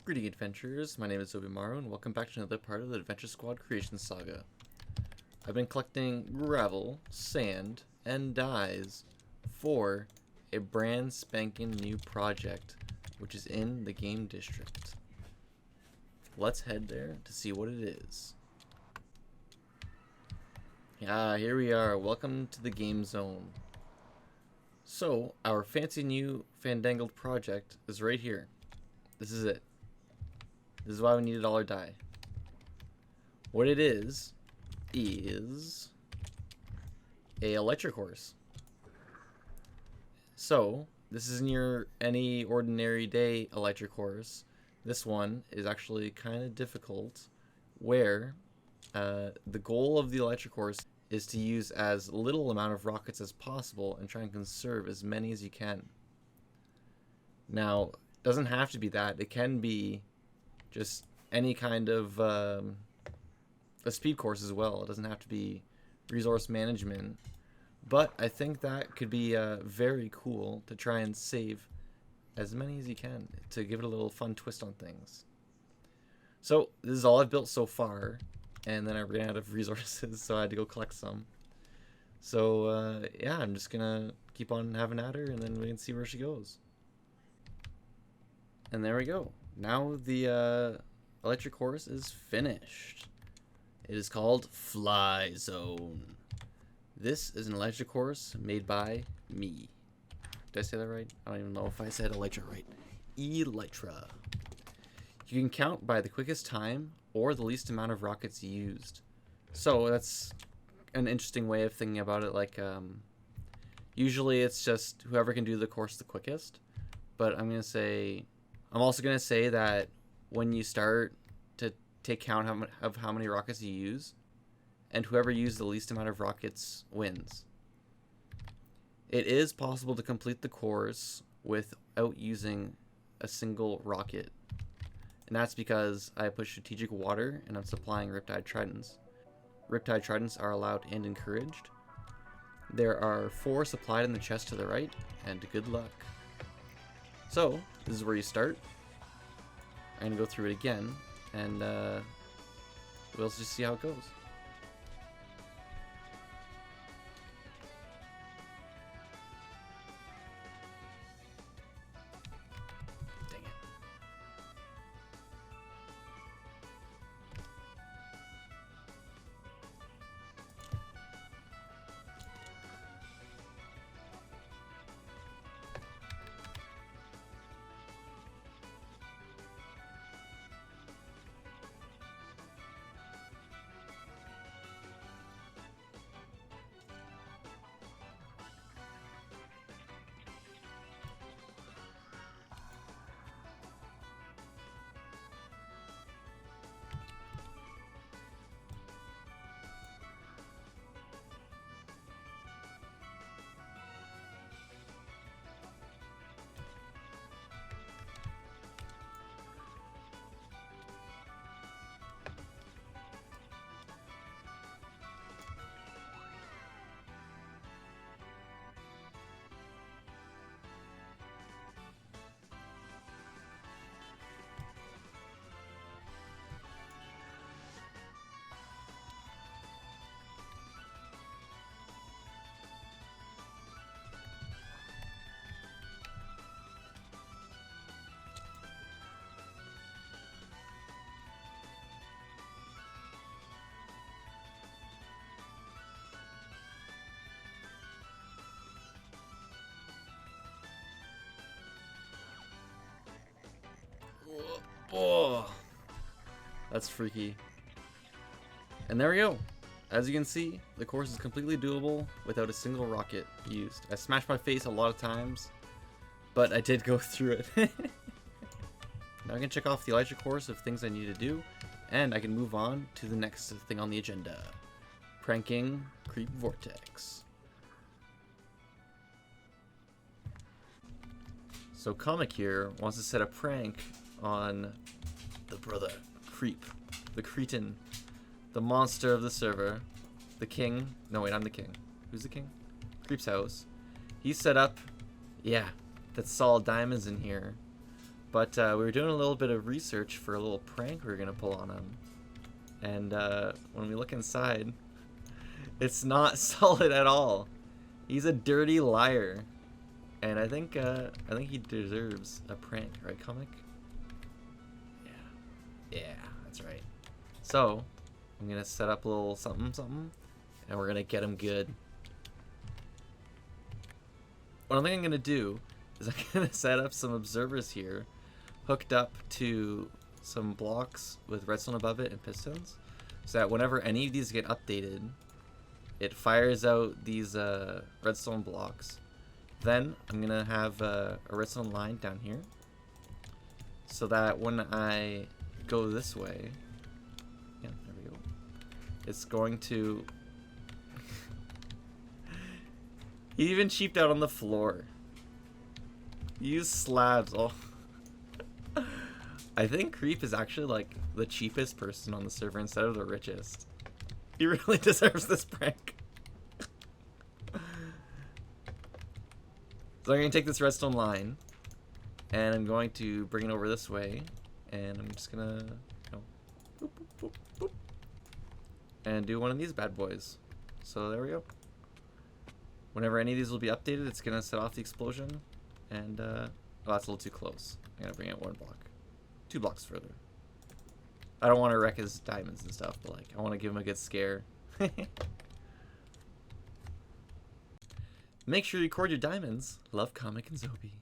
Greeting adventurers, my name is Zobymaruu and welcome back to another part of the Adventure Squad creation saga. I've been collecting gravel, sand, and dyes for a brand spanking new project which is in the game district. Let's head there to see what it is. Here we are. Welcome to the game zone. So, our fancy new fandangled project is right here. This is it. This is why we needed all our dye. What it is a Elytra course. So, this isn't your any ordinary day Elytra course. This one is actually kind of difficult, where the goal of the Elytra course is to use as little amount of rockets as possible and try and conserve as many as you can. Now, it doesn't have to be that. It can be just any kind of a speed course as well. It doesn't have to be resource management. But I think that could be very cool to try and save as many as you can to give it a little fun twist on things. So this is all I've built so far, and then I ran out of resources, so I had to go collect some. So yeah, I'm just gonna keep on having at her, and then we can see where she goes. And there we go. Now the Elytra course is finished. It is called Fly Zone. This is an Elytra course made by me. Did I say that right? I don't even know if I said Elytra right. Elytra. You can count by the quickest time or the least amount of rockets used. So that's an interesting way of thinking about it. Like, usually it's just whoever can do the course the quickest. But I'm also gonna say that when you start to take count of how many rockets you use, and whoever used the least amount of rockets wins. It is possible to complete the course without using a single rocket. And that's because I put strategic water and I'm supplying Riptide Tridents. Riptide Tridents are allowed and encouraged. There are 4 supplied in the chest to the right, and good luck. So, this is where you start. I'm going to go through it again, and we'll just see how it goes. Oh, that's freaky. And there we go. As you can see, the course is completely doable without a single rocket used. I smashed my face a lot of times, but I did go through it. Now I can check off the Elytra course of things I need to do, and I can move on to the next thing on the agenda. Pranking CreepVortex. So Comic here wants to set a prank on the brother, Creep, the Cretan, the monster of the server, the king. No, wait, I'm the king. Who's the king? Creep's house. He set up, yeah, that's solid diamonds in here. But we were doing a little bit of research for a little prank we were going to pull on him. And when we look inside, it's not solid at all. He's a dirty liar. And I think he deserves a prank, right, comic? Yeah, that's right. So, I'm going to set up a little something, and we're going to get him good. What I think I'm going to do is I'm going to set up some observers here, hooked up to some blocks with redstone above it and pistons, so that whenever any of these get updated, it fires out these redstone blocks. Then I'm going to have a redstone line down here, so that when I go this way, yeah, there we go, it's going to he even cheaped out on the floor. Use slabs. Oh, I think Creep is actually like the cheapest person on the server instead of the richest. He really deserves this prank. So I'm going to take this redstone line and I'm going to bring it over this way, and I'm just gonna, you know, boop, boop, boop, boop, and do one of these bad boys. So there we go. Whenever any of these will be updated, it's gonna set off the explosion. And oh, that's a little too close. I'm gonna bring it 1 block, 2 blocks further. I don't want to wreck his diamonds and stuff, but like I want to give him a good scare. Make sure you record your diamonds. Love, Comic, and Zoby.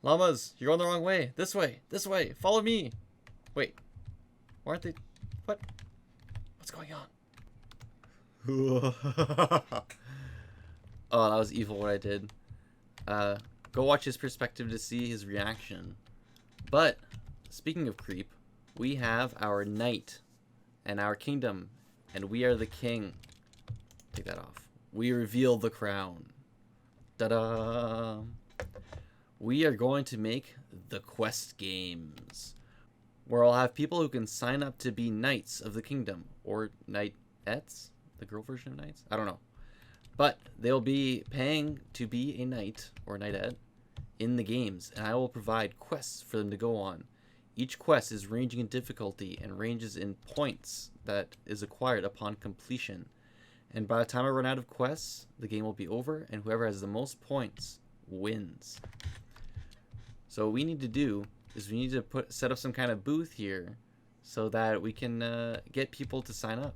Llamas, you're going the wrong way. This way. This way. Follow me. Wait. Why aren't they... What? What's going on? Oh, that was evil what I did. Go watch his perspective to see his reaction. But, speaking of Creep, we have our knight and our kingdom, and we are the king. Take that off. We reveal the crown. Ta-da! We are going to make the QuestGames, where I'll have people who can sign up to be knights of the kingdom, or knights, the girl version of knights? I don't know. But they'll be paying to be a knight or knightette in the games, and I will provide quests for them to go on. Each quest is ranging in difficulty and ranges in points that is acquired upon completion. And by the time I run out of quests, the game will be over, and whoever has the most points wins. So what we need to do is we need to set up some kind of booth here so that we can get people to sign up.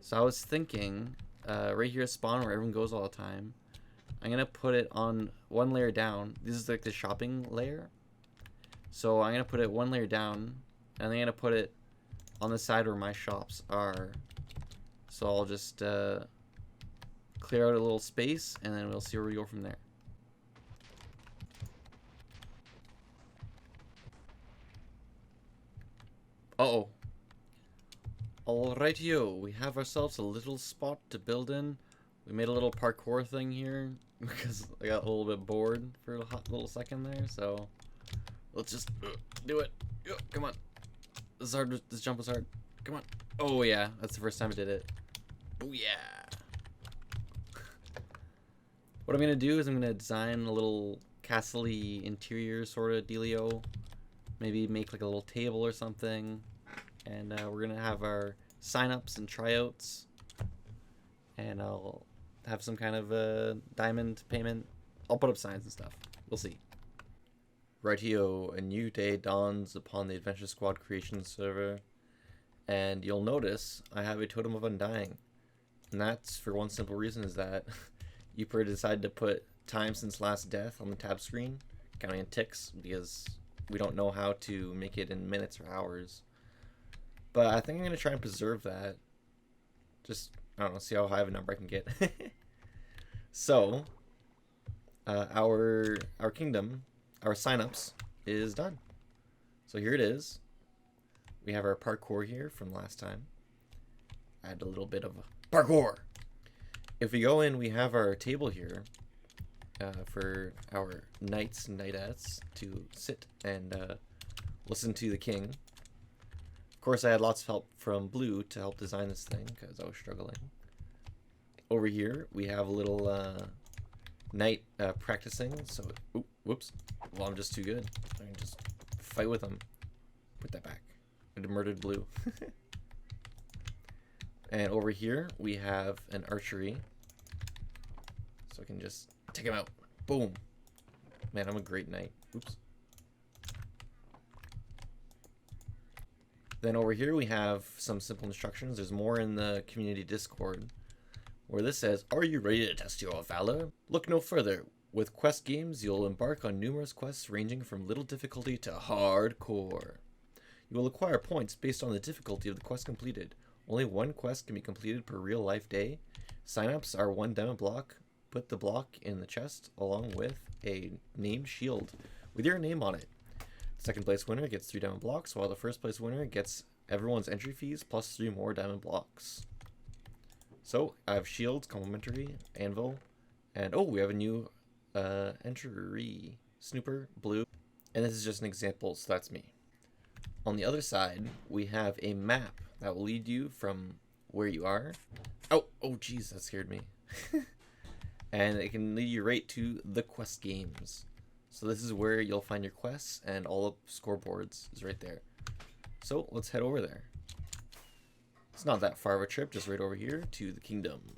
So I was thinking, right here at spawn where everyone goes all the time, I'm going to put it on 1 layer down. This is like the shopping layer. So I'm going to put it 1 layer down, and I'm going to put it on the side where my shops are. So I'll just clear out a little space, and then we'll see where we go from there. Uh-oh. Alrightio, we have ourselves a little spot to build in. We made a little parkour thing here because I got a little bit bored for a hot little second there, so let's just do it. Come on. This is hard. This jump was hard. Come on. Oh yeah, that's the first time I did it. Oh yeah. What I'm gonna do is I'm gonna design a little castle-y interior sort of dealio. Maybe make like a little table or something. And we're gonna have our sign-ups and tryouts. And I'll have some kind of diamond payment. I'll put up signs and stuff. We'll see. Rightio, a new day dawns upon the Adventure Squad creation server. And you'll notice I have a Totem of Undying. And that's for one simple reason, is that Youper decided to put time since last death on the tab screen, counting in ticks, because we don't know how to make it in minutes or hours. But I think I'm going to try and preserve that. Just, I don't know, see how high of a number I can get. So, our kingdom, our signups is done. So here it is. We have our parkour here from last time. Add a little bit of parkour. If we go in, we have our table here for our knights and knightettes to sit and listen to the king. Of course, I had lots of help from Blue to help design this thing because I was struggling. Over here, we have a little night practicing. So, ooh, whoops. Well, I'm just too good. I can just fight with them. Put that back. I murdered blue. And over here, we have an archery. So I can just take him out. Boom. Man, I'm a great knight. Oops. Then over here we have some simple instructions. There's more in the community Discord, where this says, "Are you ready to test your valor? Look no further. With QuestGames, you'll embark on numerous quests ranging from little difficulty to hardcore. You will acquire points based on the difficulty of the quest completed. Only one quest can be completed per real-life day. Sign-ups are 1 diamond block. Put the block in the chest along with a named shield with your name on it. The second place winner gets 3 diamond blocks, while the first place winner gets everyone's entry fees plus 3 more diamond blocks." So I have shields, complimentary, anvil, and oh, we have a new entry, snooper, blue, and this is just an example, so that's me. On the other side, we have a map that will lead you from where you are. Oh geez, that scared me. And it can lead you right to the quest games. So this is where you'll find your quests, and all the scoreboards is right there. So let's head over there. It's not that far of a trip, just right over here to the kingdom.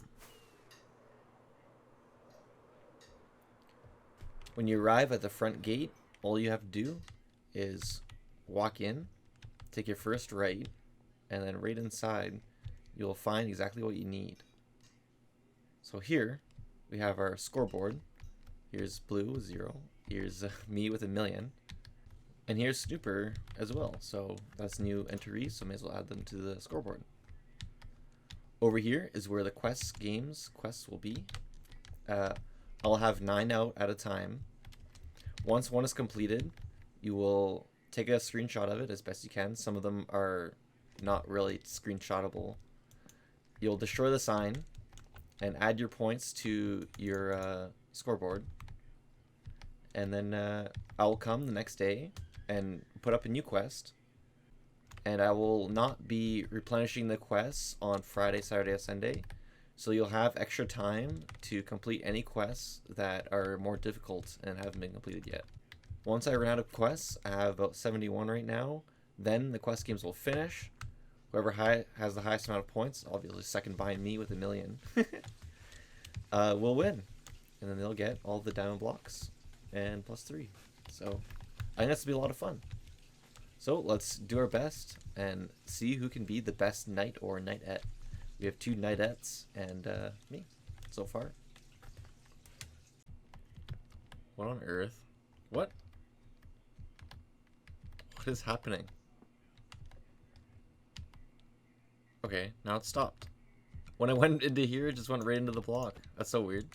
When you arrive at the front gate, all you have to do is walk in, take your first right, and then right inside you'll find exactly what you need. So here we have our scoreboard. Here's blue with 0. Here's me with 1,000,000. And here's Snooper as well. So that's new entries, so may as well add them to the scoreboard. Over here is where the QuestGames quests will be. I'll have 9 out at a time. Once one is completed, you will take a screenshot of it as best you can. Some of them are not really screenshotable. You'll destroy the sign and add your points to your scoreboard. And then I will come the next day and put up a new quest. And I will not be replenishing the quests on Friday, Saturday, or Sunday. So you'll have extra time to complete any quests that are more difficult and haven't been completed yet. Once I run out of quests, I have about 71 right now. Then the quest games will finish. Whoever has the highest amount of points, obviously second behind me with 1,000,000, will win. And then they'll get all the diamond blocks and plus 3. So I think that's to be a lot of fun. So let's do our best and see who can be the best knight or knightette. We have 2 knightettes and me so far. What on earth? What? What is happening? Okay, now it stopped. When I went into here, it just went right into the block. That's so weird.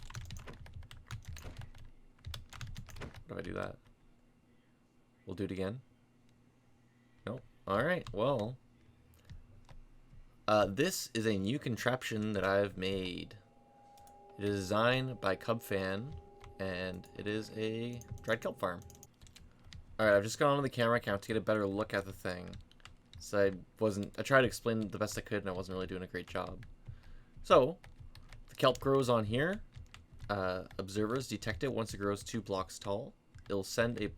How do I do that? We'll do it again. Nope. Alright, well. This is a new contraption that I've made. It is designed by CubFan, and it is a dried kelp farm. Alright, I've just gone on the camera account to get a better look at the thing. So I tried to explain the best I could, and I wasn't really doing a great job. So, the kelp grows on here. Observers detect it once it grows 2 blocks tall. It'll send a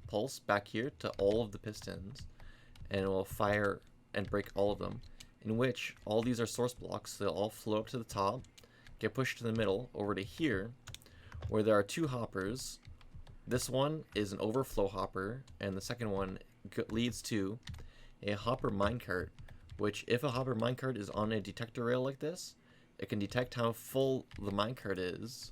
pulse back here to all of the pistons, and it will fire and break all of them, in which all these are source blocks, so they'll all float up to the top, get pushed to the middle, over to here, where there are 2 hoppers. This one is an overflow hopper, and the second one leads to a hopper minecart, which if a hopper minecart is on a detector rail like this, it can detect how full the minecart is,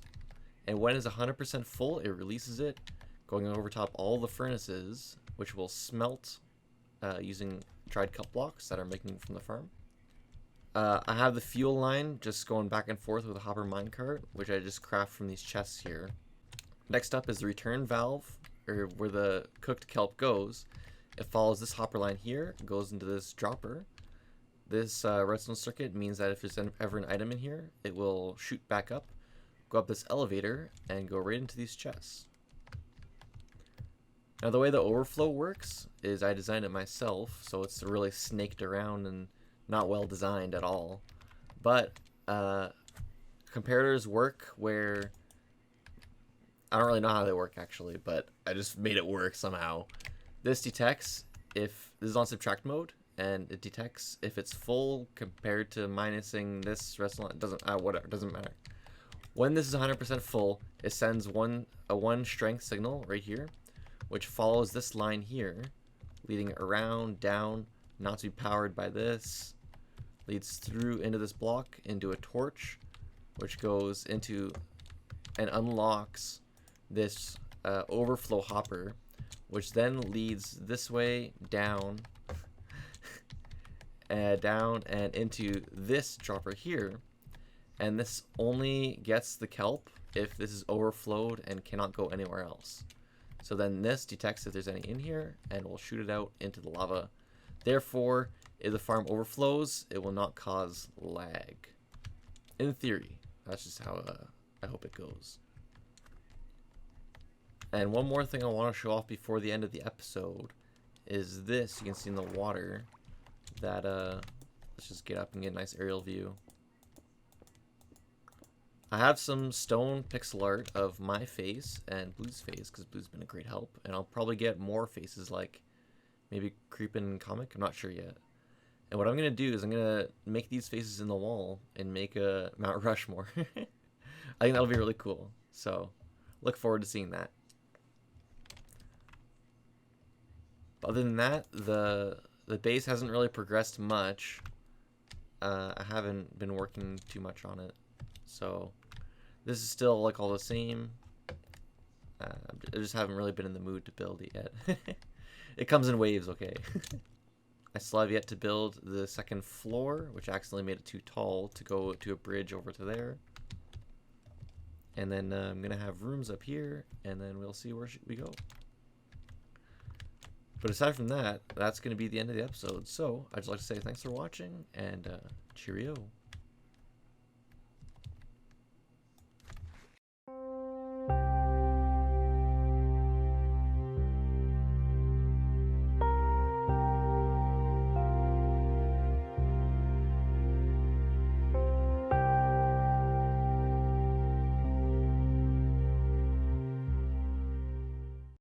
and when it's 100% full, it releases it, going over top all the furnaces, which will smelt using dried kelp blocks that are making from the farm. I have the fuel line just going back and forth with a hopper minecart, which I just craft from these chests here. Next up is the return valve, or where the cooked kelp goes. It follows this hopper line here, goes into this dropper. This redstone circuit means that if there's ever an item in here, it will shoot back up, go up this elevator, and go right into these chests. Now the way the overflow works is I designed it myself, so it's really snaked around and not well designed at all. But comparators work where I don't really know how they work actually, but I just made it work somehow. This detects if this is on subtract mode, and it detects if it's full compared to minusing this restaurant. It doesn't whatever, it doesn't matter. When this is 100% full, it sends a 1 strength signal right here, which follows this line here, leading around, down, not to be powered by this, leads through into this block, into a torch, which goes into and unlocks this overflow hopper, which then leads this way down, down and into this dropper here. And this only gets the kelp if this is overflowed and cannot go anywhere else. So then this detects if there's any in here and will shoot it out into the lava. Therefore, if the farm overflows, it will not cause lag. In theory, that's just how I hope it goes. And one more thing I want to show off before the end of the episode is this. You can see in the water that, let's just get up and get a nice aerial view. I have some stone pixel art of my face and Blue's face, because Blue's been a great help. And I'll probably get more faces like maybe Creepin' Comic, I'm not sure yet. And what I'm going to do is I'm going to make these faces in the wall and make a Mount Rushmore. I think that'll be really cool. So look forward to seeing that. Other than that, the base hasn't really progressed much. I haven't been working too much on it. So this is still like all the same. I just haven't really been in the mood to build it yet. It comes in waves, okay. I still have yet to build the second floor, which accidentally made it too tall to go to a bridge over to there. And then I'm going to have rooms up here, and then we'll see where we go. But aside from that, that's going to be the end of the episode. So I'd just like to say thanks for watching, and cheerio.